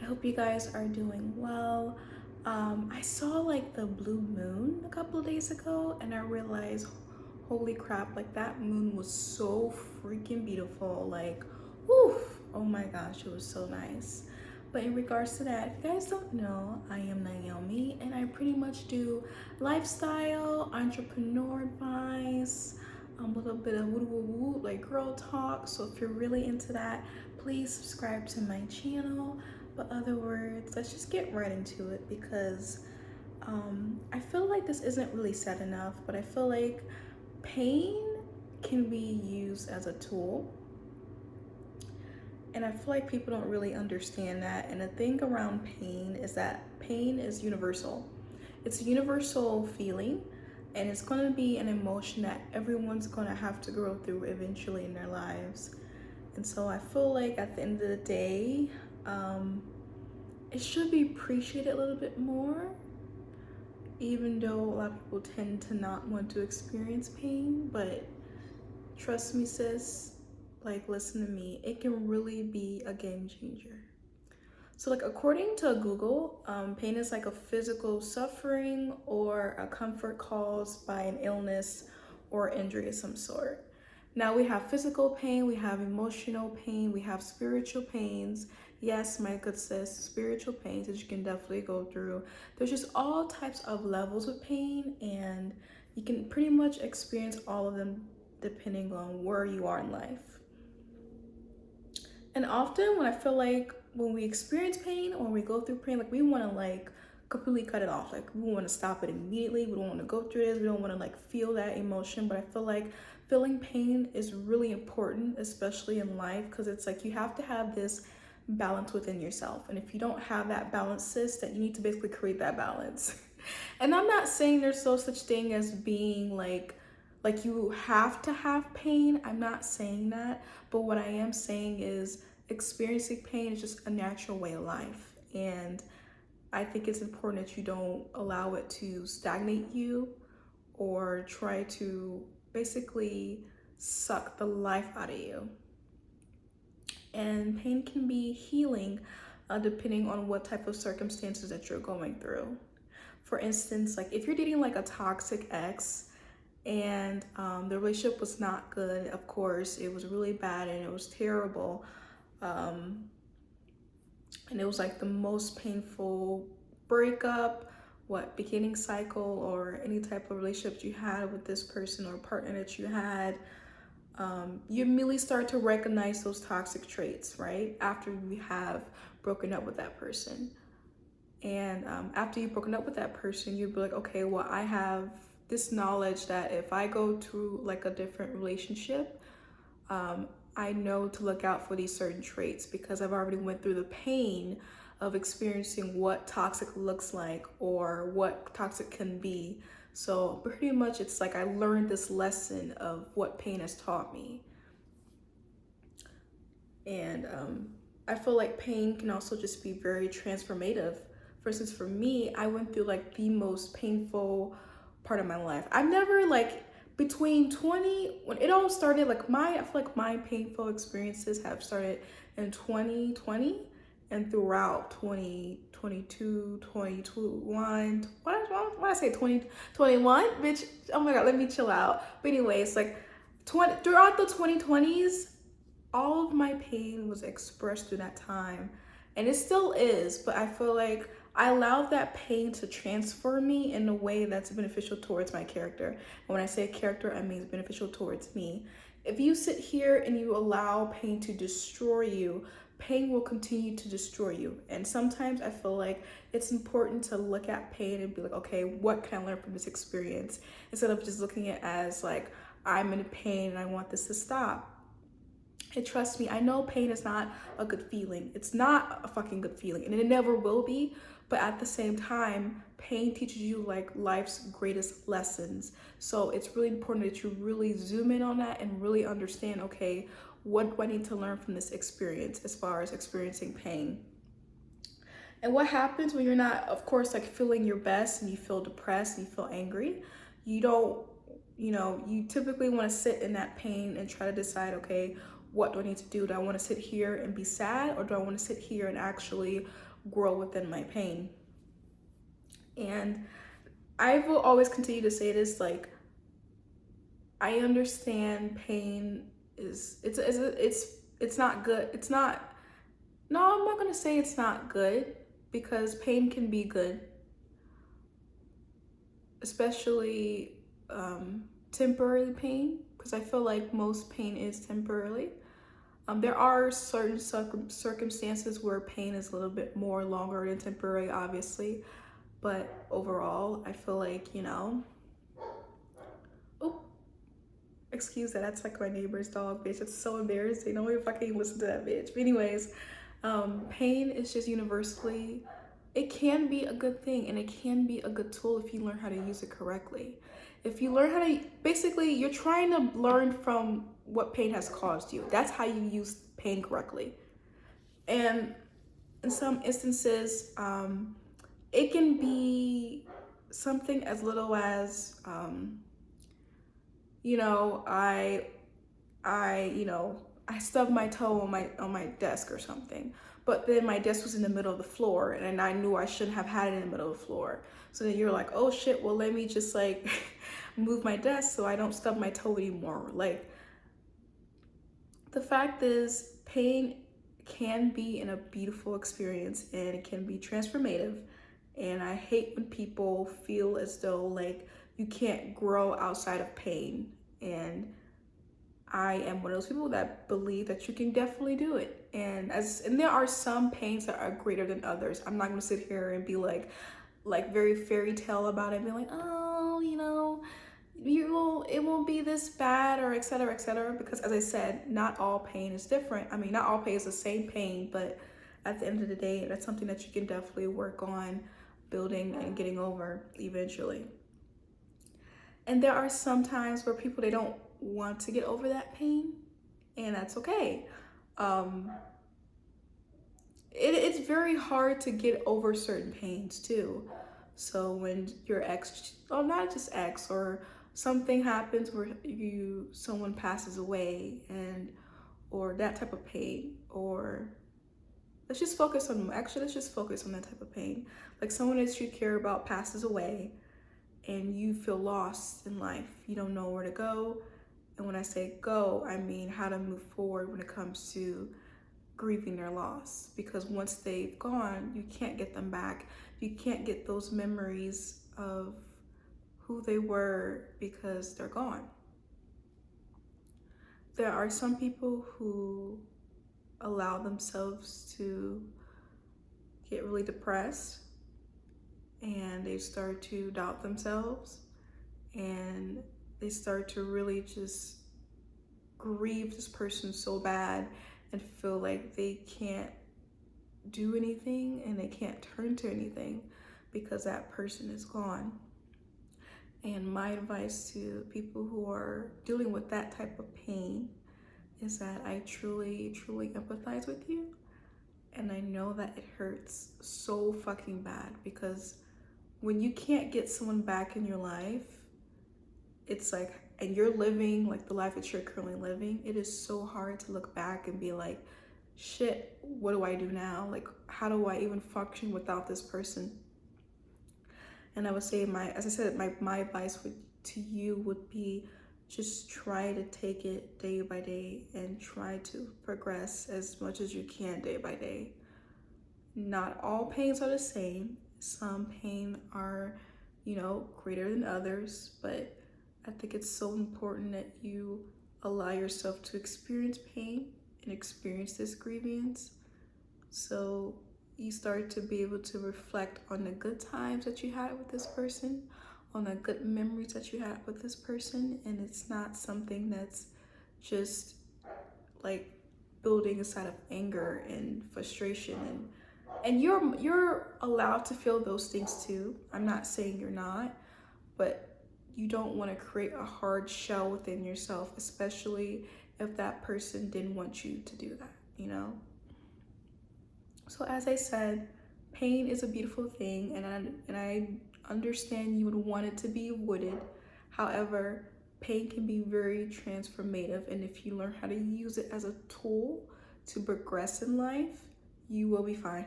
I hope you guys are doing well. I saw like the blue moon a couple of days ago and I realized, holy crap, like that moon was so freaking beautiful. Like, whew, oh my gosh, it was so nice. But in regards to that, if you guys don't know, I am Naomi and I pretty much do lifestyle, entrepreneur advice, a little bit of woo woo woo, like girl talk. So if you're really into that, please subscribe to my channel. But other words, let's just get right into it because I feel like this isn't really said enough, but I feel like pain can be used as a tool. And I feel like people don't really understand that. And the thing around pain is that pain is universal. It's a universal feeling, and it's going to be an emotion that everyone's going to have to go through eventually in their lives. And so I feel like at the end of the day, it should be appreciated a little bit more, even though a lot of people tend to not want to experience pain. But trust me, sis, like listen to me, it can really be a game changer. So like according to Google, pain is like a physical suffering or a comfort caused by an illness or injury of some sort. Now we have physical pain, we have emotional pain, we have spiritual pains. Yes, my good sis, spiritual pains that you can definitely go through. There's just all types of levels of pain, and you can pretty much experience all of them depending on where you are in life. And often when I feel like when we experience pain or when we go through pain, like we want to like completely cut it off. Like we want to stop it immediately. We don't want to go through this. We don't want to like feel that emotion. But I feel like feeling pain is really important, especially in life, because it's like you have to have this balance within yourself. And if you don't have that balance, sis, that you need to basically create that balance. And I'm not saying there's no such thing as being like you have to have pain. I'm not saying that, but what I am saying is experiencing pain is just a natural way of life. And I think it's important that you don't allow it to stagnate you or try to basically suck the life out of you. And pain can be healing depending on what type of circumstances that you're going through. For instance, like if you're dating like a toxic ex, and the relationship was not good, of course it was really bad and it was terrible, and it was like the most painful breakup, what beginning cycle or any type of relationship you had with this person or partner that you had. You immediately start to recognize those toxic traits right after you have broken up with that person. And after you've broken up with that person, you'd be like, okay, well, I have this knowledge that if I go to like a different relationship, I know to look out for these certain traits because I've already went through the pain of experiencing what toxic looks like or what toxic can be. So pretty much it's like I learned this lesson of what pain has taught me. And I feel like pain can also just be very transformative. For instance, for me, I went through like the most painful part of my life. I've never like between 20 when it all started, like I feel like my painful experiences have started in 2020 and throughout 2022, 2021. Why I say 2021? Bitch, oh my god, let me chill out. But anyways, like throughout the 2020s, all of my pain was expressed through that time, and it still is, but I feel like I allowed that pain to transfer me in a way that's beneficial towards my character. And when I say character, I mean beneficial towards me. If you sit here and you allow pain to destroy you, pain will continue to destroy you. And sometimes I feel like it's important to look at pain and be like, okay, what can I learn from this experience? Instead of just looking at it as like, I'm in pain and I want this to stop. And trust me, I know pain is not a good feeling. It's not a fucking good feeling, and it never will be. But at the same time, pain teaches you like life's greatest lessons. So it's really important that you really zoom in on that and really understand, okay, what do I need to learn from this experience as far as experiencing pain? And what happens when you're not, of course, like feeling your best and you feel depressed and you feel angry? You don't, you typically want to sit in that pain and try to decide, okay, what do I need to do? Do I want to sit here and be sad, or do I want to sit here and actually grow within my pain. And I will always continue to say this, like, I understand pain is it's not good. It's not, no, I'm not gonna say it's not good, because pain can be good, especially temporary pain, because I feel like most pain is temporarily. There are certain circumstances where pain is a little bit more longer than temporary, obviously, but overall, I feel like, oh, excuse that, that's like my neighbor's dog, bitch. It's so embarrassing. Don't even fucking listen to that bitch. But anyways, pain is just universally, it can be a good thing, and it can be a good tool if you learn how to use it correctly. If you learn how to, basically, you're trying to learn from what pain has caused you. That's how you use pain correctly. And in some instances, it can be something as little as, I stubbed my toe on my desk or something, but then my desk was in the middle of the floor, and I knew I shouldn't have had it in the middle of the floor. So then you're like, oh shit, well, let me just like move my desk so I don't stub my toe anymore. Like, the fact is, pain can be in a beautiful experience, and it can be transformative. And I hate when people feel as though like you can't grow outside of pain. And I am one of those people that believe that you can definitely do it. And there are some pains that are greater than others. I'm not gonna sit here and be like very fairy tale about it and be like, oh, it won't be this bad, or et cetera, because as I said, not all pain is different. I mean, not all pain is the same pain, but at the end of the day, that's something that you can definitely work on building and getting over eventually. And there are some times where people, they don't want to get over that pain, and that's okay. It's very hard to get over certain pains too. So when your ex, or not just ex, or something happens where someone passes away, or that type of pain, or let's just focus on that type of pain. Like, someone that you care about passes away, and you feel lost in life. You don't know where to go. And when I say go, I mean how to move forward when it comes to grieving their loss. Because once they've gone, you can't get them back. You can't get those memories of who they were, because they're gone. There are some people who allow themselves to get really depressed, and they start to doubt themselves, and they start to really just grieve this person so bad and feel like they can't do anything and they can't turn to anything because that person is gone. And my advice to people who are dealing with that type of pain is that I truly, truly empathize with you. And I know that it hurts so fucking bad, because when you can't get someone back in your life, it's like, and you're living like the life that you're currently living, it is so hard to look back and be like, shit, what do I do now? Like, how do I even function without this person? And I would say, as I said, my advice to you would be, just try to take it day by day and try to progress as much as you can day by day. Not all pains are the same. Some pain are, greater than others, but I think it's so important that you allow yourself to experience pain and experience this grievance, so you start to be able to reflect on the good times that you had with this person, on the good memories that you had with this person, and it's not something that's just like building inside of anger and frustration. And you're allowed to feel those things too. I'm not saying you're not, but you don't want to create a hard shell within yourself, especially if that person didn't want you to do that, So as I said, pain is a beautiful thing, and I understand you would want it to be avoided. However, pain can be very transformative, and if you learn how to use it as a tool to progress in life, you will be fine.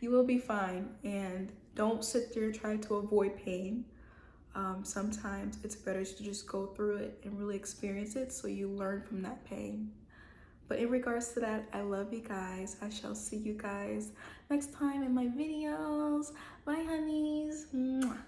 You will be fine. And don't sit there trying to avoid pain. Sometimes it's better to just go through it and really experience it so you learn from that pain. But in regards to that, I love you guys. I shall see you guys next time in my videos. Bye, honeys. Mwah.